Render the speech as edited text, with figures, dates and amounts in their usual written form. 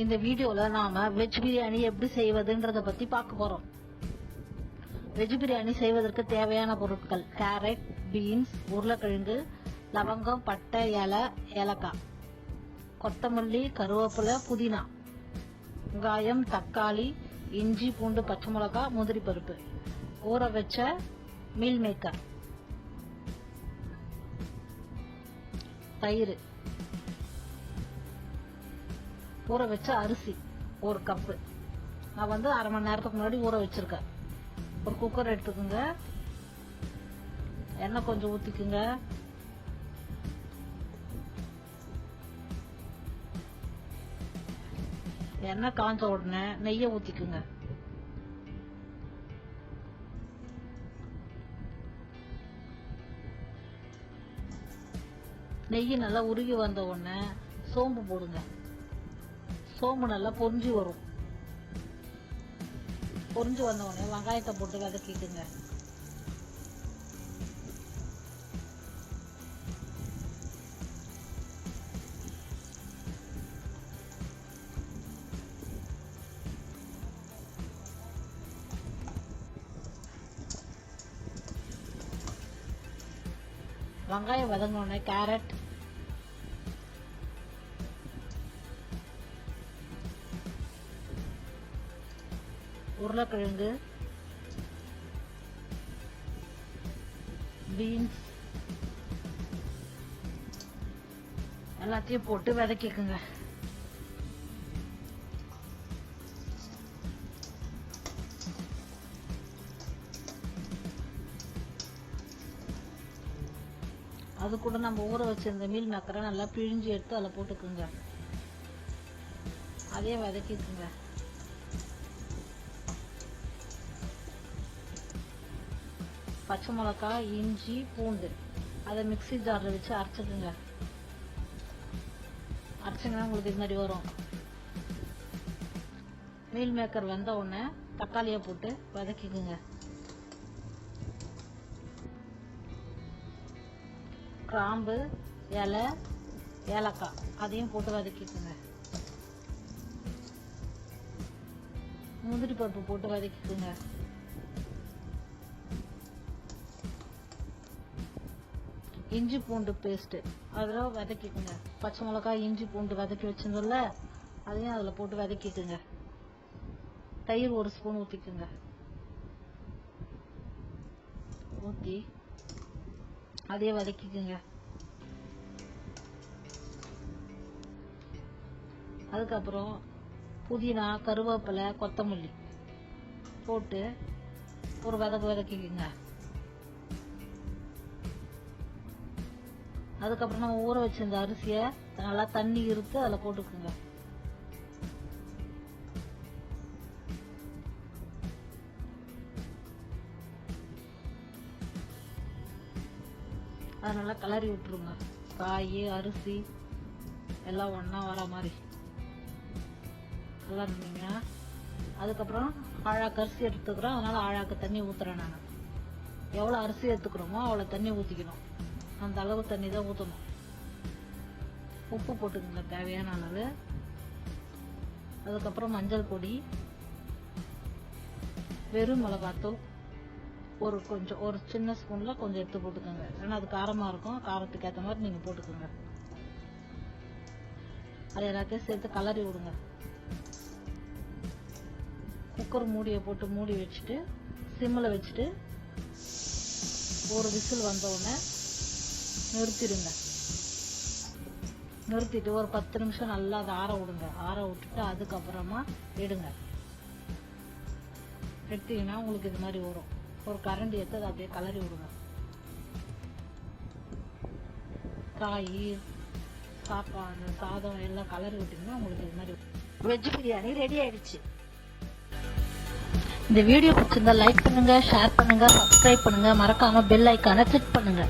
இந்த வீடியோல நாம வெஜ் பிரியாணி எப்படி செய்வதுன்றத பத்தி பார்க்க போறோம். வெஜ் பிரியாணி செய்வதற்கு தேவையான பொருட்கள்: கேரட், பீன்ஸ், உருளைக்கிழங்கு, லவங்கம், பட்டை, இலை, ஏலக்காய், கொத்தமல்லி, கருவேப்பிலை, புதினா, வெங்காயம், தக்காளி, இஞ்சி, பூண்டு, பச்சை மிளகாய், முந்திரி பருப்பு, ஊற வச்ச மீல் மேக்கர், தயிர், ஊற வச்ச அரிசி 1 கப்பு. நான் அரை மணி நேரத்துக்கு முன்னாடி ஊற வச்சிருக்கேன். ஒரு குக்கர் எடுத்துக்கோங்க, எண்ணெய் கொஞ்சம் ஊத்திக்குங்க. எண்ணெய் காஞ்ச உடனே நெய்யை ஊத்திக்குங்க. நெய் நல்லா உருகி வந்த உடனே சோம்பு போடுங்க. சோம்பு நல்லா பொரிஞ்சு வரும். பொரிஞ்சு வந்த உடனே வெங்காயத்தை போட்டு வதக்கிக்குங்க. வெங்காயம் வதங்கின உடனே கேரட், உருளைக்கிழங்கு, பீன்ஸ் எல்லாத்தையும் போட்டு வதக்கிக்குங்க. அது கூட நம்ம ஊற வச்சிருந்த மீல் மேக்கரை நல்லா பிழிஞ்சு எடுத்து அதில் போட்டுக்குங்க. அதே வதக்கிக்குங்க. பச்சை மிளகாய், இஞ்சி, பூண்டு அதை மிக்ஸி ஜாரில் வச்சு அரைச்சிக்குங்க. அரைச்சிங்கன்னா உங்களுக்கு இது மாதிரி வரும். மீல் மேக்கர் வந்த உடனே தக்காளியை போட்டு வதக்கிக்குங்க. கிராம்பு, இலை, ஏலக்காய் அதையும் போட்டு வதக்கிக்குங்க. முந்திரி பருப்பு போட்டு வதக்கிக்குங்க. இஞ்சி பூண்டு பேஸ்ட் அதில் வதக்கிக்குங்க. பச்சை மிளகாய், இஞ்சி பூண்டு வதக்கி வச்சிருந்தோம்ல, அதையும் அதில் போட்டு வதக்கிக்குங்க. தயிர் 1 ஸ்பூன் ஊற்றிக்குங்க. ஊற்றி அதையே வதக்கிக்குங்க. அதுக்கப்புறம் புதினா, கருவேப்பிலை, கொத்தமல்லி போட்டு ஒரு வதக்கிக்குங்க. அதுக்கப்புறம் நம்ம ஊற வச்சிருந்த அரிசியை நல்லா தண்ணி இருத்து அதில் போட்டுக்குங்க. அதை நல்லா கிளறி விட்டுருங்க. காய், அரிசி எல்லாம் ஒன்றா வர மாதிரி நல்லா இருந்தீங்க. அதுக்கப்புறம் ஆழாக்கு அரிசி எடுத்துக்கிறோம், அதனால ஆழாக்கு தண்ணி ஊற்றுறேன். நான் எவ்வளோ அரிசி எடுத்துக்கிறோமோ அவ்வளோ தண்ணி ஊற்றிக்கணும். அந்த அளவு தண்ணி தான் ஊற்றணும். உப்பு போட்டுக்கோங்க தேவையான அளவு. அதுக்கப்புறம் மஞ்சள் பொடி, வெறும் மிளகாத்தூள் ஒரு சின்ன ஸ்பூன்ல கொஞ்சம் எடுத்து போட்டுக்கோங்க. ஏன்னா அது காரமா இருக்கும். காரத்துக்கு ஏற்ற மாதிரி நீங்க போட்டுக்கோங்க. அது எல்லாத்தையும் சேர்த்து கலரி விடுங்க. குக்கர் மூடியை போட்டு மூடி வச்சுட்டு சிம்மில் வச்சுட்டு ஒரு விசில் வந்த உடனே நிறுத்திடுங்க. நிறுத்திட்டு ஒரு 10 நிமிஷம் நல்லா அதை ஆற விடுங்க. ஆற விட்டுட்டு அதுக்கப்புறமா எடுங்க. எடுத்தீங்கன்னா உங்களுக்கு இது மாதிரி வரும். ஒரு கரண்டி எடுத்து அதை அப்படியே கலரி விடுங்க. காய், சாப்பாடு, சாதம் எல்லாம் கலரி விட்டீங்கன்னா உங்களுக்கு இது மாதிரி வெஜ் பிரியாணி ரெடி ஆயிடுச்சு. இந்த வீடியோ பிடிச்சிருந்தா லைக் பண்ணுங்க, ஷேர் பண்ணுங்க, சப்ஸ்கிரைப் பண்ணுங்க, மறக்காம பெல் ஐக்கானை கிளிக் பண்ணுங்க.